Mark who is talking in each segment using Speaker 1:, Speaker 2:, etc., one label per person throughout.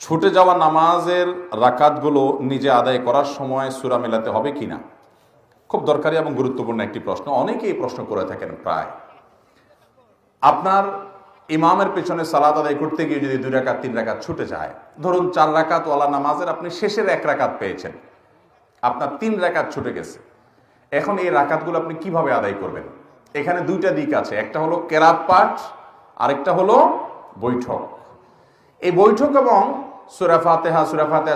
Speaker 1: ছুটে যাওয়া নামাজের রাকাতগুলো নিজে আদায় করার সময় সূরা মেলাতে হবে কিনা, খুব দরকারি এবং গুরুত্বপূর্ণ একটি প্রশ্ন। অনেকেই এই প্রশ্ন করে থাকেন। প্রায় আপনার ইমামের পেছনে সালাত আদায় করতে গিয়ে যদি 2 রাকাত 3 রাকাত ছুটে যায়, ধরুন 4 রাকাত ওয়ালা নামাজের আপনি শেষের 1 রাকাত পেয়েছেন, আপনার 3 রাকাত ছুটে গেছে। এখন এই রাকাতগুলো আপনি কিভাবে আদায় করবেন? এখানে 2টা দিক আছে, একটা হলো কেরাত পাঠ, আরেকটা হলো বৈঠক। এই বৈঠক এবং সূরা ফাতিহার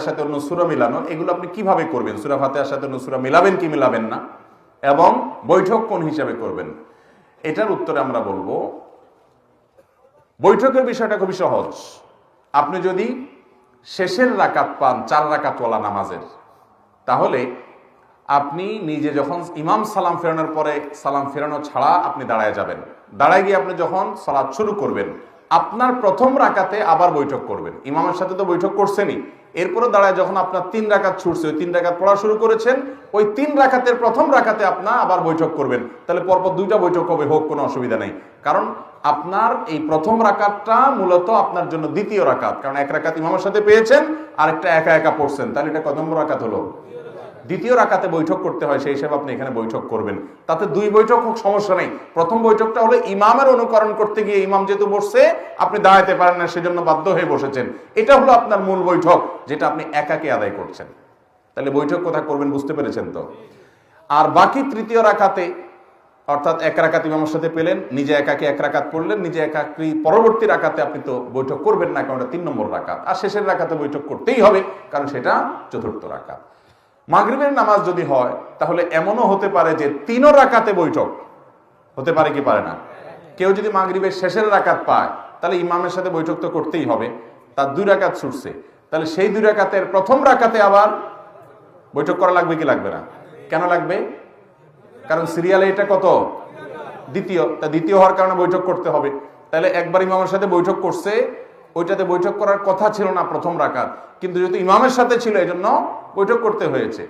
Speaker 1: সাথে অন্য সূরা মিলানো, এগুলো আপনি কিভাবে করবেন? সূরা ফাতিহার সাথে অন্য সূরা মিলাবেন কি মিলাবেন না, এবং বৈঠক কোন হিসাবে করবেন, এটার উত্তরে আমরা বলবো বৈঠকের বিষয়টা খুবই সহজ। আপনি যদি শেষের রাকাত পান 4 রাকাত ওয়ালা নামাজের, তাহলে আপনি নিজে যখন ইমাম সালাম ফেরানোর পরে সালাম ফেরানো ছাড়া আপনি দাঁড়ায় যাবেন, দাঁড়ায় গিয়ে আপনি যখন সালাত শুরু করবেন, আপনার প্রথম রাকাতে আবার বৈঠক করবেন। ইমামের সাথে তো বৈঠক করছেনই, এরপরে দাঁড়ায় যখন আপনার 3 রাকাত ছুটছে, ওই 3 রাকাত পড়া শুরু করেছেন, ওই 3 রাকাতের প্রথম রাকাতে আপনার আবার বৈঠক করবেন। তাহলে পরপর 2টা বৈঠক হবে, হোক, কোনো অসুবিধা নেই। কারণ আপনার এই প্রথম রাকাতটা মূলত আপনার জন্য দ্বিতীয় রাকাত, কারণ 1 রাকাত ইমামের সাথে পেয়েছেন, আরেকটা একা একা পড়ছেন, তাহলে এটা কত নম্বর রাকাত হলো? দ্বিতীয় রাকাতে বৈঠক করতে হয়, সেই হিসেবে আপনি এখানে বৈঠক করবেন। তাতে 2 বৈঠক হোক, সমস্যা নেই। প্রথম বৈঠকটা হলো ইমামের অনুকরণ করতে গিয়ে ইমাম যেহেতু বসছে, আপনি দাঁড়াতে পারেন না, সেজন্য বাধ্য হয়ে বসেছেন। এটা হলো আপনার মূল বৈঠক, যেটা আপনি একাকে আদায় করছেন। তাহলে বৈঠক কোথায় করবেন বুঝতে পেরেছেন তো? আর বাকি তৃতীয় রাকাতে, অর্থাৎ 1 রাকাত ইমামের সাথে পেলেন, নিজে একাকে 1 রাকাত পড়লেন, নিজে একাকি পরবর্তী রাকাতে আপনি তো বৈঠক করবেন না, কারণ এটা 3 নম্বর রাকাত। আর শেষের রাকাতে বৈঠক করতেই হবে, কারণ সেটা 4র্থ রাকাত। মাগরিবের নামাজ যদি হয়, তাহলে এমনও হতে পারে যে 3 রাকাতে বৈঠক হতে পারে কি পারে না? কেউ যদি মাগরিবের শেষের রাকাত পায়, তাহলে ইমামের সাথে বৈঠক তো করতেই হবে। তার 2 রাকাত ছুটছে, তাহলে সেই 2 রাকাতের প্রথম রাকাতে আবার বৈঠক করা লাগবে কি লাগবে না? কেন লাগবে? কারণ সিরিয়ালে এটা কত? দ্বিতীয়। তা দ্বিতীয় হওয়ার কারণে বৈঠক করতে হবে। তাহলে একবার ইমামের সাথে বৈঠক করছে, ওইটাতে বৈঠক করার কথা ছিল না প্রথম রাকাত, কিন্তু যেহেতু ইমামের সাথে ছিল, এই জন্য বৈঠক করতে হয়েছে।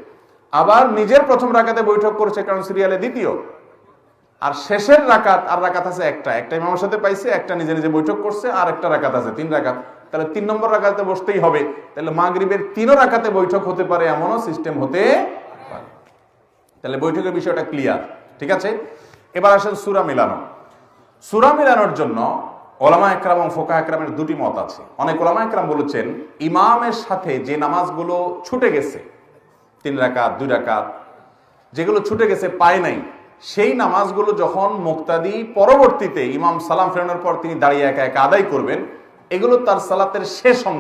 Speaker 1: আবার নিজের প্রথম রাকাতে বৈঠক করেছে, কারণ সিরিয়ালে দ্বিতীয়। আর শেষের রাকাত আর রাকাত আছে একটা ইমামের সাথে পাইছে, একটা নিজে নিজে বৈঠক করছে, আর একটা রাকাত আছে 3 রাকাত। তাহলে 3 নম্বর রাকাতে বসতেই হবে। তাহলে মাগরিবের 3 রাকাতে বৈঠক হতে পারে, এমনও সিস্টেম হতে পারে। তাহলে বৈঠকের বিষয়টা ক্লিয়ার, ঠিক আছে? এবার আসেন সূরা মিলানো। সূরা মিলানোর জন্য ওলামা একরাম এবং ফোকাহ একরামের 2টি মত আছে। অনেক ওলামা একরাম বলেছেন, ইমামের সাথে যে নামাজগুলো ছুটে গেছে, 3 রাকাত 2 রাকাত, যেগুলো ছুটে গেছে, পায় নাই, সেই নামাজগুলো যখন মুক্তাদি পরবর্তীতে ইমাম সালাম ফেরানোর পর তিনি দাঁড়িয়ে একা একা আদায় করবেন, এগুলো তার সালাতের শেষ অংশ।